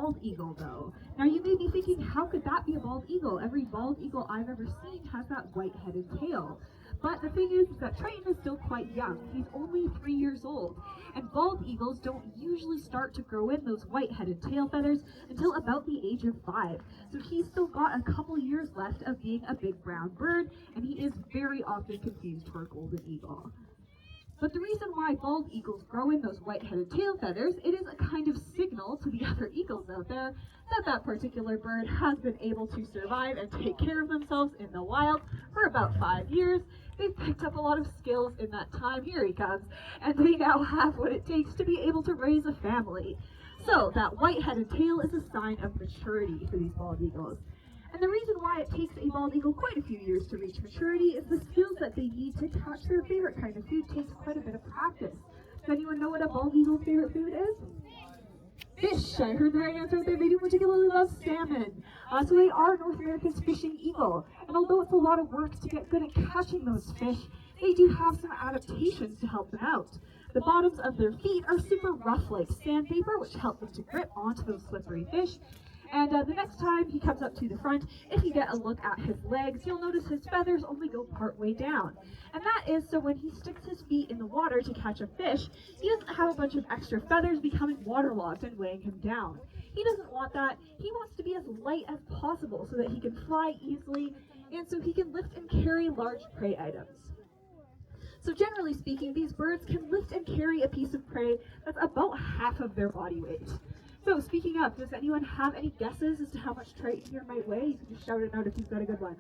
bald eagle, though. Now you may be thinking, how could that be a bald eagle? Every bald eagle I've ever seen has that white-headed tail. But the thing is that Triton is still quite young. He's only 3 years old. And bald eagles don't usually start to grow in those white-headed tail feathers until about the age of 5. So he's still got a couple years left of being a big brown bird, and he is very often confused for a golden eagle. But the reason why bald eagles grow in those white-headed tail feathers, it is a kind of signal to the other eagles out there that that particular bird has been able to survive and take care of themselves in the wild for about 5 years. They've picked up a lot of skills in that time. Here he comes. And they now have what it takes to be able to raise a family. So that white-headed tail is a sign of maturity for these bald eagles. And the reason why it takes a bald eagle quite a few years to reach maturity is the skills that they need to catch their favorite kind of food takes quite a bit of practice. Does anyone know what a bald eagle's favorite food is? Fish. I heard the right answer out there. They do particularly love salmon. So they are North America's fishing eagle. And although it's a lot of work to get good at catching those fish, they do have some adaptations to help them out. The bottoms of their feet are super rough like sandpaper, which help them to grip onto those slippery fish. And the next time he comes up to the front, if you get a look at his legs, you'll notice his feathers only go part way down. And that is so when he sticks his feet in the water to catch a fish, he doesn't have a bunch of extra feathers becoming waterlogged and weighing him down. He doesn't want that. He wants to be as light as possible so that he can fly easily and so he can lift and carry large prey items. So generally speaking, these birds can lift and carry a piece of prey that's about half of their body weight. So speaking of, does anyone have any guesses as to how much Triton here might weigh? You can just shout it out if you've got a good one.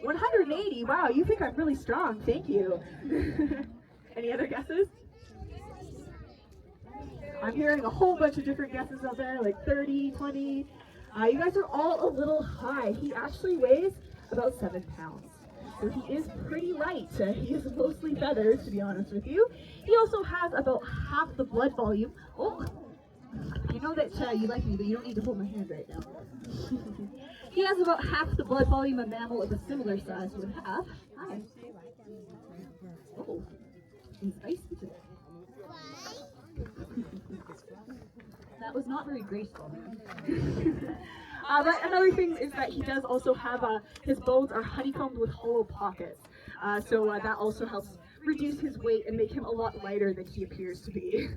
180, wow, you think I'm really strong, thank you. Any other guesses? I'm hearing a whole bunch of different guesses out there, like 30, 20. You guys are all a little high. He actually weighs about 7 pounds. So he is pretty light. He is mostly feathers, to be honest with you. He also has about half the blood volume. Oh, I know that you like me, but you don't need to hold my hand right now. He has about half the blood volume a mammal of a similar size would have. Hi. Oh, he's icy today. That was not very graceful. But another thing is that he does also have, his bones are honeycombed with hollow pockets. So that also helps reduce his weight and make him a lot lighter than he appears to be.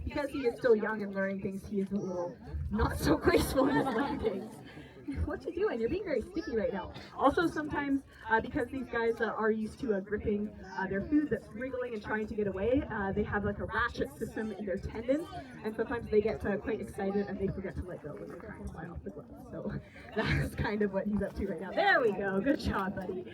Because he is still young and learning things, he is a little not so graceful in his landings. What you doing? You're being very sticky right now. Also sometimes, because these guys are used to gripping their food that's wriggling and trying to get away, they have like a ratchet system in their tendons, and sometimes they get quite excited and they forget to let go when they're trying to fly off the glove. So that's kind of what he's up to right now. There we go. Good job, buddy.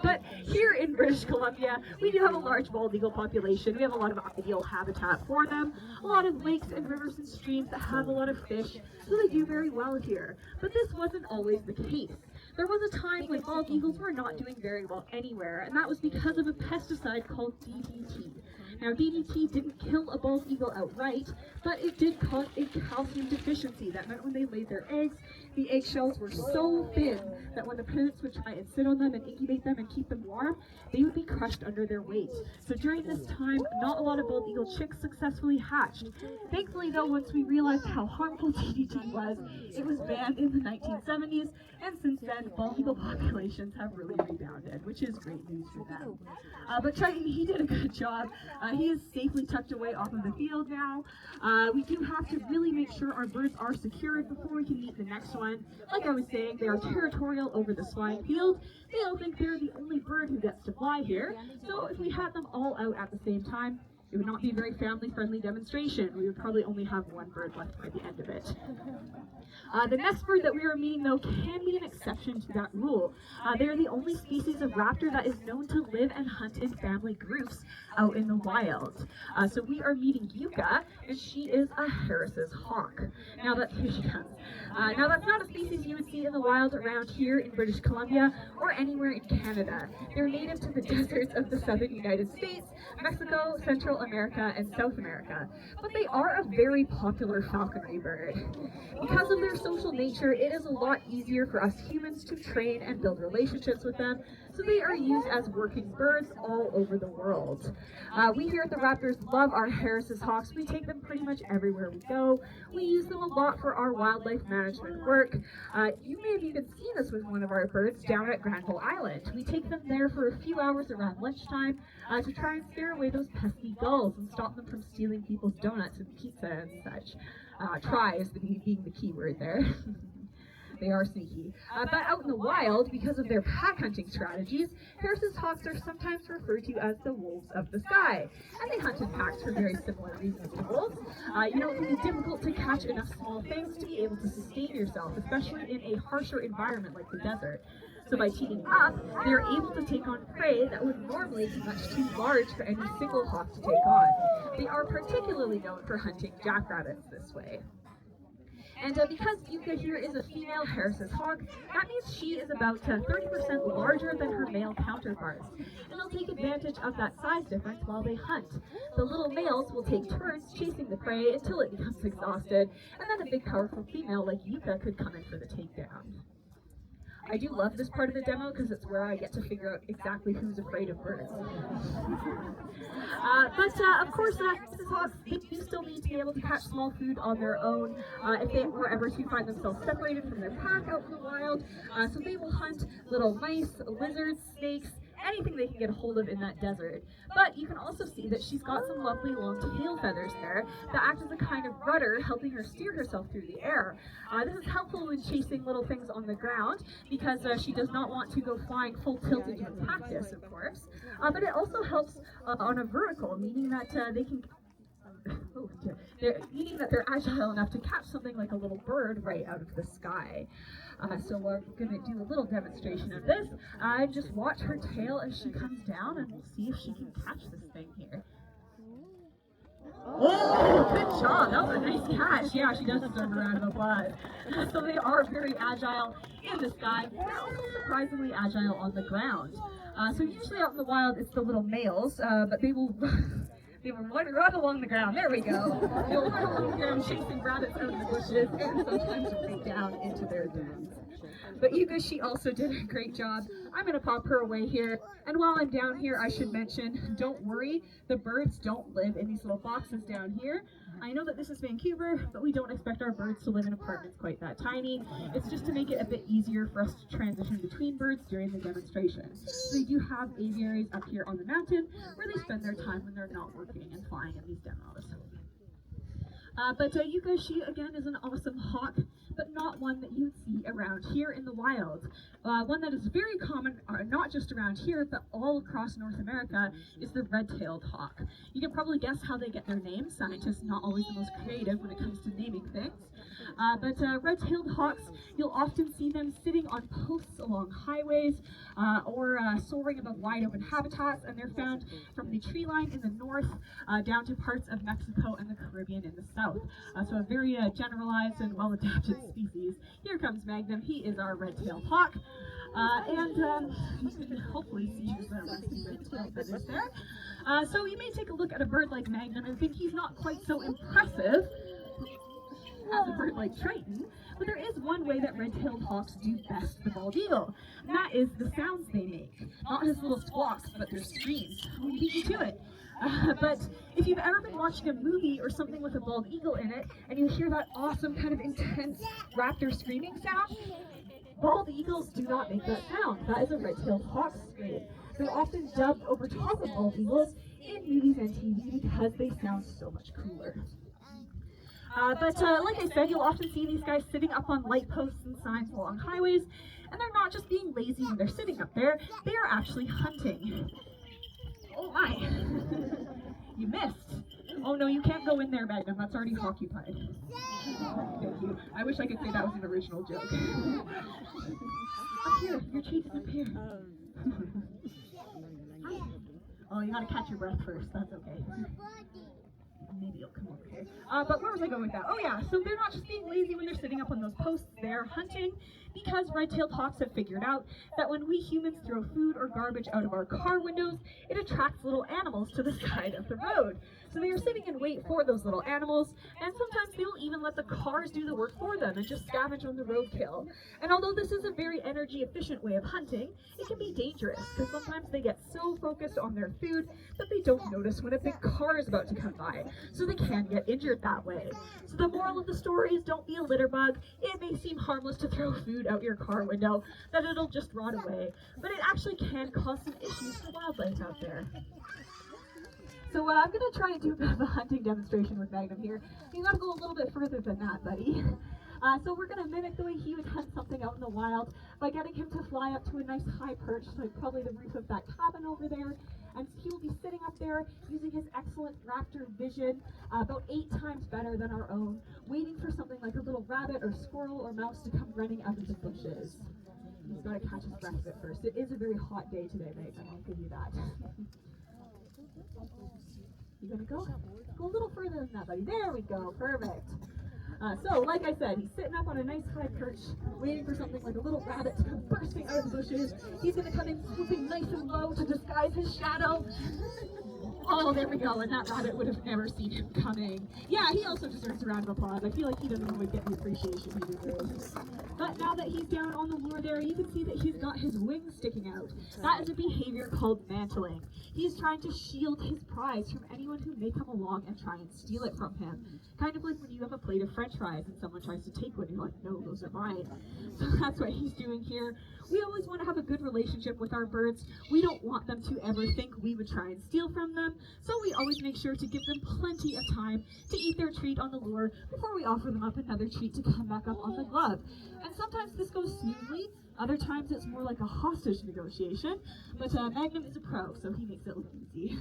But here in British Columbia, we do have a large bald eagle population. We have a lot of ideal habitat for them, a lot of lakes and rivers and streams that have a lot of fish, so they do very well here. But this wasn't always the case. There was a time when bald eagles were not doing very well anywhere, and that was because of a pesticide called DDT. Now, DDT didn't kill a bald eagle outright, but it did cause a calcium deficiency. That meant when they laid their eggs, the eggshells were so thin that when the parents would try and sit on them and incubate them and keep them warm, they would be crushed under their weight. So during this time, not a lot of bald eagle chicks successfully hatched. Thankfully, though, once we realized how harmful DDT was, it was banned in the 1970s, and since then, bald eagle populations have really rebounded, which is great news for them. But Triton, he did a good job. He is safely tucked away off of the field now. We do have to really make sure our birds are secured before we can meet the next one. Like I was saying, they are territorial over the flying field. They all think they're the only bird who gets to fly here. So if we had them all out at the same time, it would not be a very family-friendly demonstration. We would probably only have one bird left by the end of it. The next bird that we are meeting, though, can be an exception to that rule. They are the only species of raptor that is known to live and hunt in family groups out in the wild. So we are meeting Yucca, and she is a Harris's hawk. Now here she comes. Now that's not a species you would see in the wild around here in British Columbia or anywhere in Canada. They're native to the deserts of the southern United States, Mexico, Central America, and South America. But they are a very popular falconry bird. Because of their social nature, it is a lot easier for us humans to train and build relationships with them, so they are used as working birds all over the world. We here at the Raptors love our Harris's hawks. We take them pretty much everywhere we go. We use them a lot for our wildlife management work. You may have even seen us with one of our birds down at Granville Island. We take them there for a few hours around lunchtime to try and scare away those pesky gulls and stop them from stealing people's donuts and pizza and such. Try is being the key word there. They are sneaky. But out in the wild, because of their pack hunting strategies, Harris's hawks are sometimes referred to as the wolves of the sky. And they hunt in packs for very similar reasons to wolves. It can be difficult to catch enough small things to be able to sustain yourself, especially in a harsher environment like the desert. So by teaming up, they are able to take on prey that would normally be much too large for any single hawk to take on. They are particularly known for hunting jackrabbits this way. And because Yuka here is a female Harris's hawk, that means she is about 30% larger than her male counterparts. And they'll take advantage of that size difference while they hunt. The little males will take turns chasing the prey until it becomes exhausted, and then a big powerful female like Yuka could come in for the takedown. I do love this part of the demo because it's where I get to figure out exactly who's afraid of birds. Of course, Harris's hawks, they do still need to be able to catch small food on their own if they were ever to find themselves separated from their pack out in the wild. So they will hunt little mice, lizards, snakes, anything they can get a hold of in that desert. But you can also see that she's got some lovely long tail feathers there that act as a kind of rudder, helping her steer herself through the air. This is helpful when chasing little things on the ground because she does not want to go flying full tilt into a cactus, of course. But it also helps on a vertical, meaning that they can meaning that they're agile enough to catch something like a little bird right out of the sky. So we're going to do a little demonstration of this. Just watch her tail as she comes down, and we'll see if she can catch this thing here. Oh, good job. That was a nice catch. Yeah, she does deserve a round of applause. So they are very agile in the sky. They're also surprisingly agile on the ground. So usually out in the wild, it's the little males, but they will... They will run along the ground. There we go. They will run along the ground, chasing rabbits out of the bushes, and sometimes right down into their dens. But Yuka, she also did a great job. I'm going to pop her away here. And while I'm down here, I should mention, don't worry, the birds don't live in these little boxes down here. I know that this is Vancouver, but we don't expect our birds to live in apartments quite that tiny. It's just to make it a bit easier for us to transition between birds during the demonstration. So they do have aviaries up here on the mountain where they spend their time when they're not working and flying in these demos. Yuka, she again is an awesome hawk, but not one that you would see around here in the wild. One that is very common, not just around here, but all across North America, is the red-tailed hawk. You can probably guess how they get their name. Scientists not always the most creative when it comes to naming things. Red-tailed hawks, you'll often see them sitting on posts along highways or soaring above wide open habitats, and they're found from the tree line in the north down to parts of Mexico and the Caribbean in the south. So a very generalized and well-adapted species. Here comes Magnum. He is our red-tailed hawk. You can hopefully see his rusty red tail feathers there. So you may take a look at a bird like Magnum and think he's not quite so impressive as a bird like Triton, but there is one way that red-tailed hawks do best the bald eagle, and that is the sounds they make. Not his little squawks, but their screams. We beat you to it. But if you've ever been watching a movie or something with a bald eagle in it, and you hear that awesome kind of intense raptor screaming sound, bald eagles do not make that sound. That is a red-tailed hawk's scream. They're often dubbed over top of bald eagles in movies and TV because they sound so much cooler. Like I said, you'll often see these guys sitting up on light posts and signs along highways, and they're not just being lazy when they're sitting up there, they are actually hunting. Oh my! You missed! Oh no, you can't go in there, Magnum, that's already occupied. Thank you. I wish I could say that was an original joke. Up here, your treat is up here. Oh, you gotta catch your breath first, that's okay. Maybe you'll come over here. But where was I going with that? Oh yeah, so they're not just being lazy when they're sitting up on those posts, they're hunting because red-tailed hawks have figured out that when we humans throw food or garbage out of our car windows, it attracts little animals to the side of the road. So they are sitting in wait for those little animals, and sometimes they will even let the cars do the work for them and just scavenge on the roadkill. And although this is a very energy efficient way of hunting, it can be dangerous because sometimes they get so focused on their food that they don't notice when a big car is about to come by, so they can get injured that way. So the moral of the story is don't be a litter bug. It may seem harmless to throw food out your car window, that it'll just rot away, but it actually can cause some issues for wildlife out there. So I'm going to try and do a bit of a hunting demonstration with Magnum here. You got to go a little bit further than that, buddy. So we're going to mimic the way he would hunt something out in the wild by getting him to fly up to a nice high perch, like probably the roof of that cabin over there. And he will be sitting up there using his excellent raptor vision, about 8 times better than our own, waiting for something like a little rabbit or squirrel or mouse to come running out of the bushes. He's got to catch his breath a bit first. It is a very hot day today, Magnum, I'll give you that. You gonna go? Go a little further than that, buddy. There we go, perfect. So, like I said, he's sitting up on a nice high perch, waiting for something like a little rabbit to come bursting out of the bushes. He's gonna come in swooping nice and low to disguise his shadow. Oh, there we go, and that rabbit would have never seen him coming. Yeah, he also deserves a round of applause. I feel like he doesn't always get the appreciation he deserves. But now that he's down on the lure there, you can see that he's got his wings sticking out. That is a behavior called mantling. He's trying to shield his prize from anyone who may come along and try and steal it from him. Kind of like when you have a plate of french fries and someone tries to take one, you're like, no, those are mine. So that's what he's doing here. We always want to have a good relationship with our birds. We don't want them to ever think we would try and steal from them, so we always make sure to give them plenty of time to eat their treat on the lure before we offer them up another treat to come back up on the glove. And sometimes this goes smoothly, other times it's more like a hostage negotiation, but Magnum is a pro, so he makes it look easy.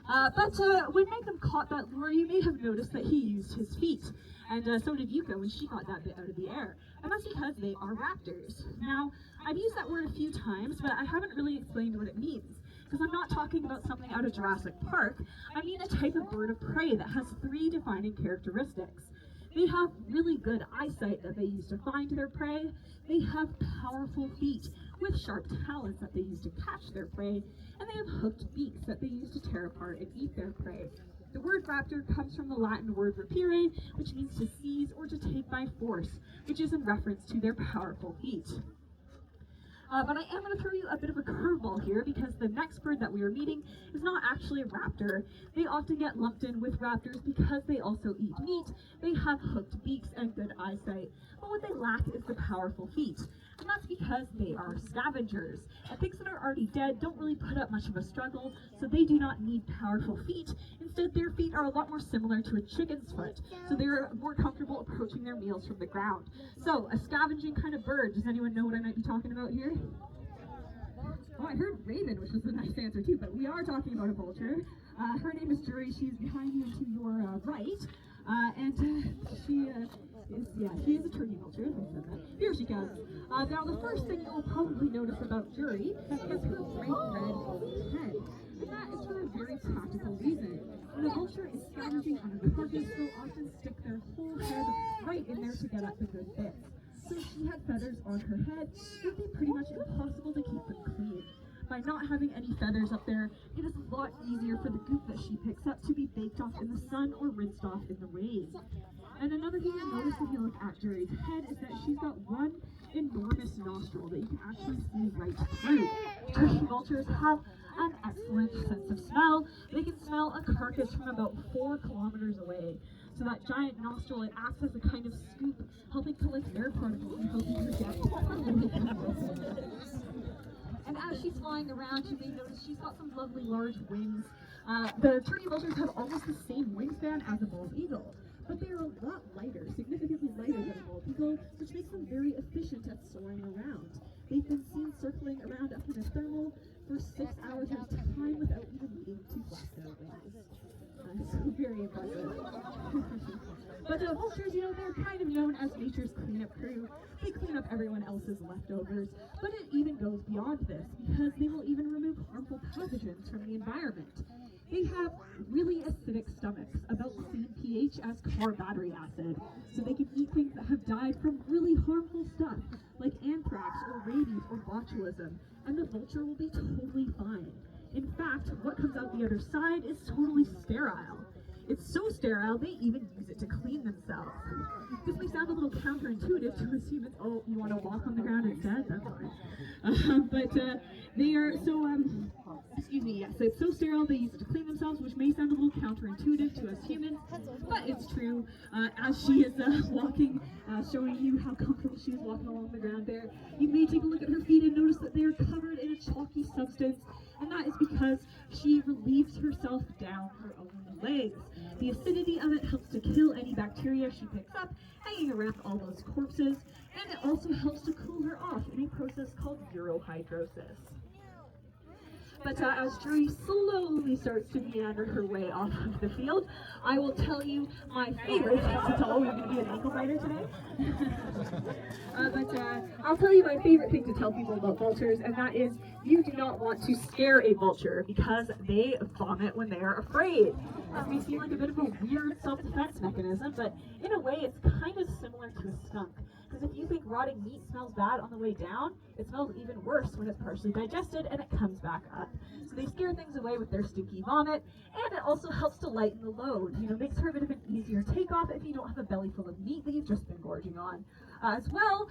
But when Magnum caught that lure, you may have noticed that he used his feet. And so did Yuka when she got that bit out of the air. And that's because they are raptors. Now, I've used that word a few times, but I haven't really explained what it means. Because I'm not talking about something out of Jurassic Park. I mean a type of bird of prey that has 3 defining characteristics. They have really good eyesight that they use to find their prey. They have powerful feet with sharp talons that they use to catch their prey. And they have hooked beaks that they use to tear apart and eat their prey. The word raptor comes from the Latin word rapire, which means to seize or to take by force, which is in reference to their powerful feet. But I am going to throw you a bit of a curveball here because the next bird that we are meeting is not actually a raptor. They often get lumped in with raptors because they also eat meat, they have hooked beaks and good eyesight, but what they lack is the powerful feet. And that's because they are scavengers. And things that are already dead don't really put up much of a struggle, so they do not need powerful feet. Instead, their feet are a lot more similar to a chicken's foot, so they're more comfortable approaching their meals from the ground. So, a scavenging kind of bird. Does anyone know what I might be talking about here? Oh, I heard raven, which was a nice answer too, but we are talking about a vulture. Her name is Jury. She's behind you to your right. She is a turkey vulture. Here she comes. Now, the first thing you'll probably notice about Jury is her bright red head. And that is for a very practical reason. When a vulture is scavenging under the carcass, they'll often stick their whole head right in there to get at the good bits. So if she had feathers on her head, it would be pretty much impossible to keep them clean. By not having any feathers up there, it is a lot easier for the goop that she picks up to be baked off in the sun or rinsed off in the rain. And another thing you'll notice if you look at Jury's head is that she's got one enormous nostril that you can actually see right through. Turkey vultures have an excellent sense of smell. They can smell a carcass from about 4 kilometers away. So that giant nostril, it acts as a kind of scoop, helping collect air particles and helping her get really good. And as she's flying around, you may notice she's got some lovely large wings. The turkey vultures have almost the same wingspan as a bald eagle, but they are a lot lighter, significantly lighter than a bald eagle, which makes them very efficient at soaring around. They've been seen circling around up in a thermal for 6 hours at a time without even needing to flap their wings. So very impressive. But vultures, they're kind of known as nature's cleanup crew. They clean up everyone else's leftovers, but it even goes beyond this because they will even remove harmful pathogens from the environment. They have really acidic stomachs, about the same pH as car battery acid. So they can eat things that have died from really harmful stuff, like anthrax or rabies or botulism, and the vulture will be totally fine. In fact, what comes out the other side is totally sterile. It's so sterile, they even use it to clean themselves. This may sound a little counterintuitive to us humans. Oh, you want to walk on the ground instead? That's fine. But they are so, excuse me, yes, it's so sterile, they use it to clean themselves, which may sound a little counterintuitive to us humans, but it's true. As she is walking, showing you how comfortable she is walking along the ground there, you may take a look at her feet and notice that they are covered in a chalky substance, and that is because she relieves herself down her own legs. The acidity of it helps to kill any bacteria she picks up, hanging around all those corpses, and it also helps to cool her off in a process called urohydrosis. But as Drury slowly starts to meander her way off of the field, I will tell you my favorite. Oh, you're going to be an ankle biter today? I'll tell you my favorite thing to tell people about vultures, and that is you do not want to scare a vulture because they vomit when they are afraid. This may seem like a bit of a weird self-defense mechanism, but in a way it's kind of similar to a skunk. Because if you think rotting meat smells bad on the way down, it smells even worse when it's partially digested and it comes back up. So they scare things away with their stinky vomit, and it also helps to lighten the load. You know, makes her a bit of an easier takeoff if you don't have a belly full of meat that you've just been gorging on. As well,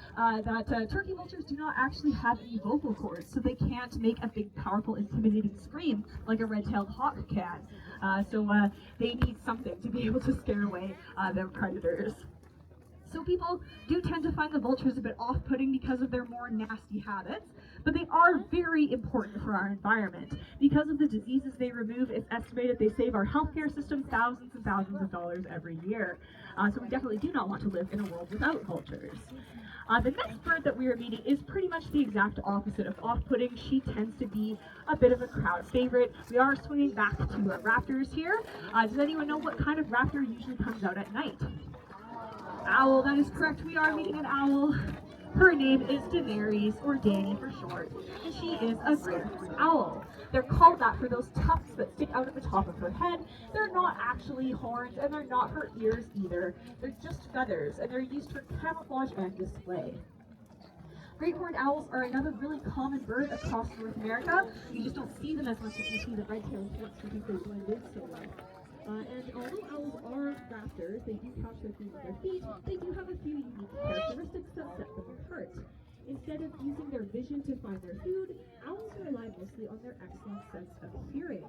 turkey vultures do not actually have any vocal cords, so they can't make a big, powerful, intimidating scream like a red-tailed hawk can. So they need something to be able to scare away their predators. So people do tend to find the vultures a bit off-putting because of their more nasty habits, but they are very important for our environment. Because of the diseases they remove, it's estimated they save our healthcare system thousands and thousands of dollars every year. So we definitely do not want to live in a world without vultures. The next bird that we are meeting is pretty much the exact opposite of off-putting. She tends to be a bit of a crowd favorite. We are swinging back to raptors here. Does anyone know what kind of raptor usually comes out at night? Owl, that is correct. We are meeting an owl. Her name is Daenerys, or Dany for short, and she is a great owl. They're called that for those tufts that stick out at the top of her head. They're not actually horns, and they're not her ears either. They're just feathers, and they're used for camouflage and display. Great horned owls are another really common bird across North America. You just don't see them as much as you see the red-tailed hawks because they blend in so well. And although owls are raptors, they do couch their food with their feet, they do have a few unique characteristics that set them apart. Instead of using their vision to find their food, owls rely mostly on their excellent sense of hearing.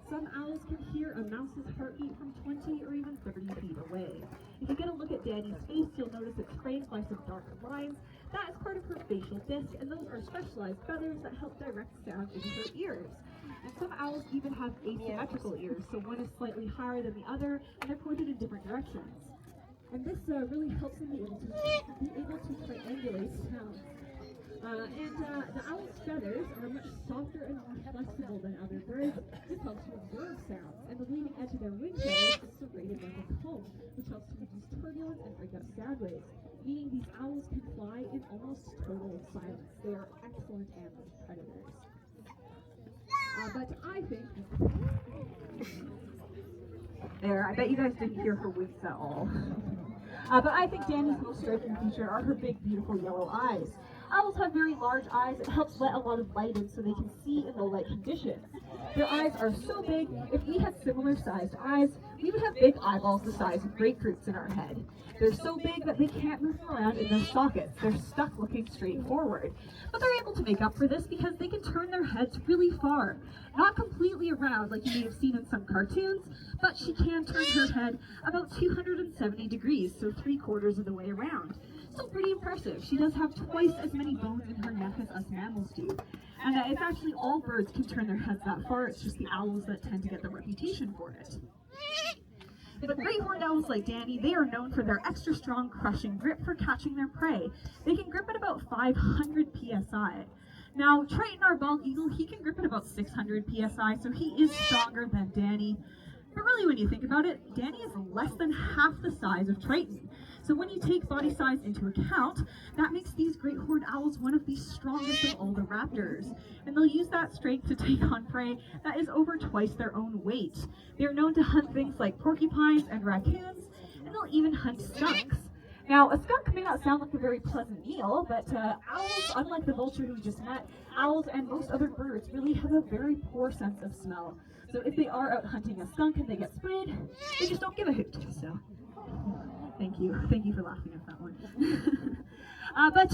Some owls can hear a mouse's heartbeat from 20 or even 30 feet away. If you get a look at Dany's face, you'll notice it's framed by some darker lines. That is part of her facial disc, and those are specialized feathers that help direct sound into her ears. And some owls even have asymmetrical ears, so one is slightly higher than the other, and they're pointed in different directions. And this really helps them be able to triangulate sounds. The owl's feathers are much softer and more flexible than other birds. This helps to absorb sounds, and the leading edge of their wing feathers is serrated like a comb, which helps to reduce turbulence and break up sound waves, meaning these owls can fly in almost total silence. They are excellent ambush predators. But I think... There, I bet you guys didn't hear her wings at all. But I think Dany's most striking feature are her big, beautiful yellow eyes. Owls have very large eyes. It helps let a lot of light in so they can see in low light conditions. Their eyes are so big, if we had similar sized eyes, we would have big eyeballs the size of grapefruits in our head. They're so big that they can't move them around in their sockets. They're stuck looking straight forward. But they're able to make up for this because they can turn their heads really far. Not completely around like you may have seen in some cartoons, but she can turn her head about 270 degrees, so 3/4 of the way around. Still pretty impressive. She does have twice as many bones in her neck as us mammals do. And it's actually all birds can turn their heads that far. It's just the owls that tend to get the reputation for it. But great horned owls like Dany, they are known for their extra strong crushing grip for catching their prey. They can grip at about 500 psi. Now, Triton, our bald eagle, he can grip at about 600 psi, so he is stronger than Dany. But really, when you think about it, Dany is less than half the size of Triton. So when you take body size into account, that makes these great horned owls one of the strongest of all the raptors. And they'll use that strength to take on prey that is over twice their own weight. They're known to hunt things like porcupines and raccoons, and they'll even hunt skunks. Now, a skunk may not sound like a very pleasant meal, but owls, unlike the vulture who we just met, owls and most other birds really have a very poor sense of smell. So if they are out hunting a skunk and they get sprayed, they just don't give a hoot. So, thank you for laughing at that one. But